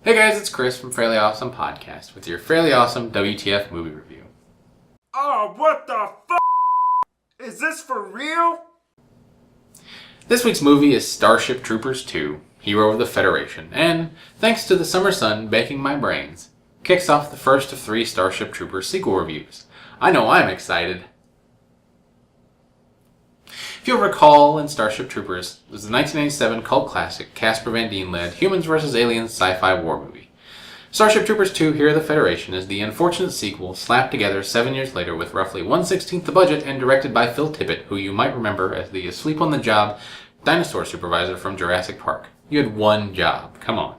Hey guys, it's Chris from Fairly Awesome Podcast with your Fairly Awesome WTF movie review. Oh, what the f***? Is this for real? This week's movie is Starship Troopers 2, Hero of the Federation, and thanks to the summer sun baking my brains, kicks off the first of 3 Starship Troopers sequel reviews. I know I'm excited. If you'll recall, in Starship Troopers was the 1997 cult classic Casper Van Dien-led Humans vs. Aliens sci-fi war movie. Starship Troopers 2 Hero of the Federation is the unfortunate sequel slapped together 7 years later with roughly 1/16 the budget and directed by Phil Tippett, who you might remember as the asleep-on-the-job dinosaur supervisor from Jurassic Park. You had one job, come on.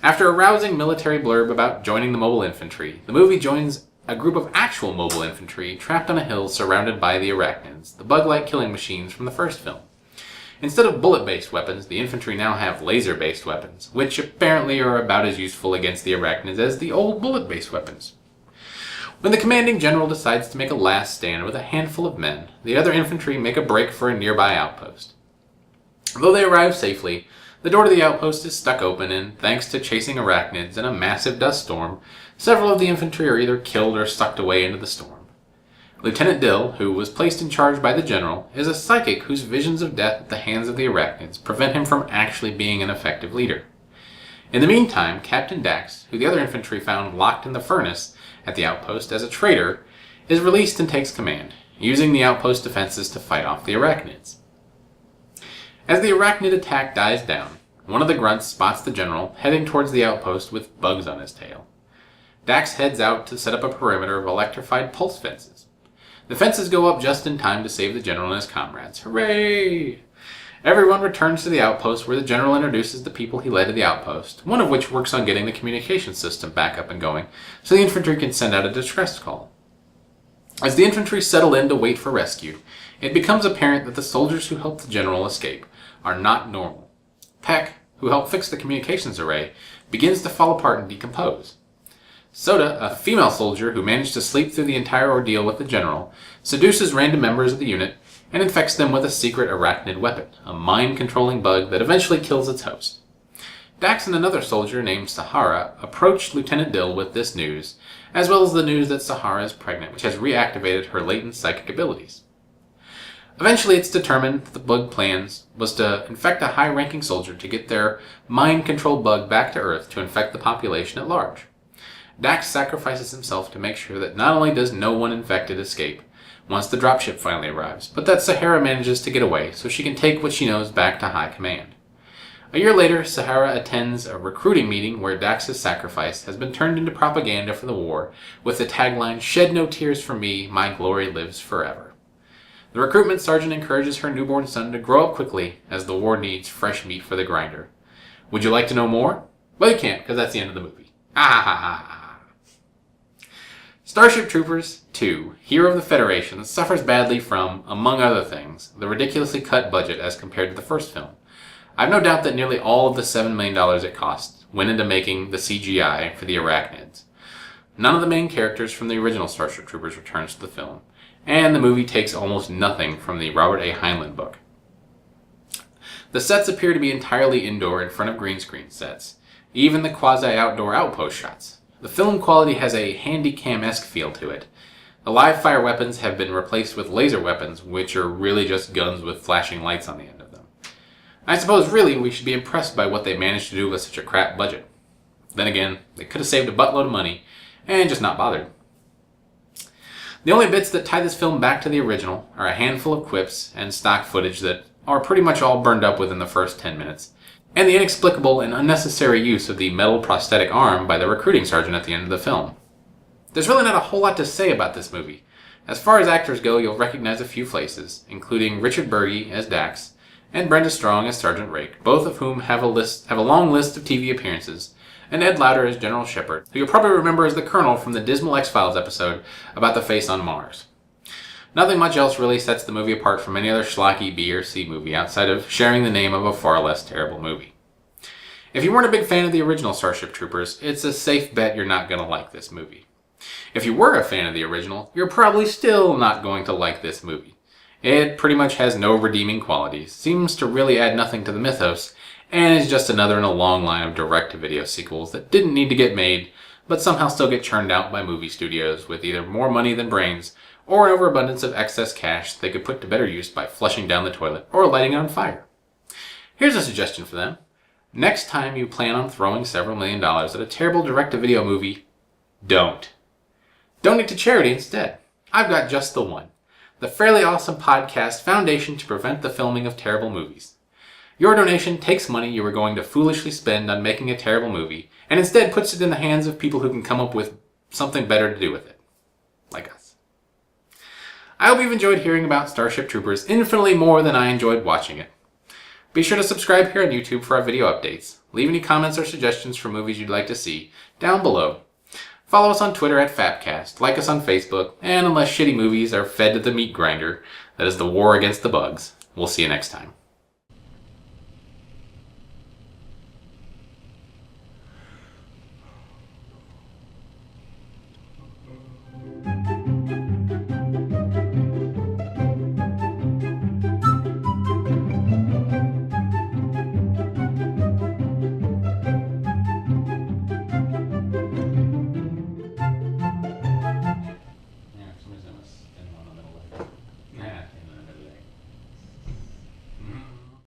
After a rousing military blurb about joining the mobile infantry, the movie joins a group of actual mobile infantry trapped on a hill surrounded by the arachnids, the bug-like killing machines from the first film. Instead of bullet-based weapons, the infantry now have laser-based weapons, which apparently are about as useful against the arachnids as the old bullet-based weapons. When the commanding general decides to make a last stand with a handful of men, the other infantry make a break for a nearby outpost. Though they arrive safely, the door to the outpost is stuck open, and thanks to chasing arachnids and a massive dust storm, several of the infantry are either killed or sucked away into the storm. Lieutenant Dill, who was placed in charge by the general, is a psychic whose visions of death at the hands of the arachnids prevent him from actually being an effective leader. In the meantime, Captain Dax, who the other infantry found locked in the furnace at the outpost as a traitor, is released and takes command, using the outpost defenses to fight off the arachnids. As the arachnid attack dies down, one of the grunts spots the general heading towards the outpost with bugs on his tail. Dax heads out to set up a perimeter of electrified pulse fences. The fences go up just in time to save the general and his comrades. Hooray! Everyone returns to the outpost where the general introduces the people he led to the outpost, one of which works on getting the communication system back up and going so the infantry can send out a distress call. As the infantry settle in to wait for rescue, it becomes apparent that the soldiers who helped the general escape are not normal. Peck, who helped fix the communications array, begins to fall apart and decompose. Soda, a female soldier who managed to sleep through the entire ordeal with the general, seduces random members of the unit and infects them with a secret arachnid weapon, a mind-controlling bug that eventually kills its host. Dax and another soldier named Sahara approached Lieutenant Dill with this news, as well as the news that Sahara is pregnant, which has reactivated her latent psychic abilities. Eventually, it's determined that the bug plans was to infect a high-ranking soldier to get their mind-control bug back to Earth to infect the population at large. Dax sacrifices himself to make sure that not only does no one infected escape once the dropship finally arrives, but that Sahara manages to get away so she can take what she knows back to high command. A year later, Sahara attends a recruiting meeting where Dax's sacrifice has been turned into propaganda for the war with the tagline, "Shed no tears for me, my glory lives forever." The recruitment sergeant encourages her newborn son to grow up quickly as the war needs fresh meat for the grinder. Would you like to know more? Well, you can't, because that's the end of the movie. Starship Troopers 2, Hero of the Federation, suffers badly from, among other things, the ridiculously cut budget as compared to the first film. I've no doubt that nearly all of the $7 million it cost went into making the CGI for the arachnids. None of the main characters from the original Starship Troopers returns to the film, and the movie takes almost nothing from the Robert A. Heinlein book. The sets appear to be entirely indoor in front of green screen sets, even the quasi-outdoor outpost shots. The film quality has a handy-cam-esque feel to it. The live-fire weapons have been replaced with laser weapons, which are really just guns with flashing lights on the end of them. I suppose really we should be impressed by what they managed to do with such a crap budget. Then again, they could have saved a buttload of money and just not bothered. The only bits that tie this film back to the original are a handful of quips and stock footage that are pretty much all burned up within the first 10 minutes, and the inexplicable and unnecessary use of the metal prosthetic arm by the recruiting sergeant at the end of the film. There's really not a whole lot to say about this movie. As far as actors go, you'll recognize a few faces, including Richard Burgi as Dax and Brenda Strong as Sergeant Rake, both of whom have a long list of TV appearances, and Ed Lauder as General Shepard, who you'll probably remember as the Colonel from the dismal X-Files episode about the face on Mars. Nothing much else really sets the movie apart from any other schlocky B or C movie outside of sharing the name of a far less terrible movie. If you weren't a big fan of the original Starship Troopers, it's a safe bet you're not going to like this movie. If you were a fan of the original, you're probably still not going to like this movie. It pretty much has no redeeming qualities, seems to really add nothing to the mythos, and is just another in a long line of direct-to-video sequels that didn't need to get made, but somehow still get churned out by movie studios with either more money than brains, or an overabundance of excess cash they could put to better use by flushing down the toilet or lighting it on fire. Here's a suggestion for them. Next time you plan on throwing several $1,000,000 at a terrible direct-to-video movie, don't. Donate to charity instead. I've got just the one. The Fairly Awesome Podcast Foundation to Prevent the Filming of Terrible Movies. Your donation takes money you were going to foolishly spend on making a terrible movie and instead puts it in the hands of people who can come up with something better to do with it. Like us. I hope you've enjoyed hearing about Starship Troopers infinitely more than I enjoyed watching it. Be sure to subscribe here on YouTube for our video updates. Leave any comments or suggestions for movies you'd like to see down below. Follow us on Twitter at Fapcast, like us on Facebook, and unless shitty movies are fed to the meat grinder that is the war against the bugs, we'll see you next time.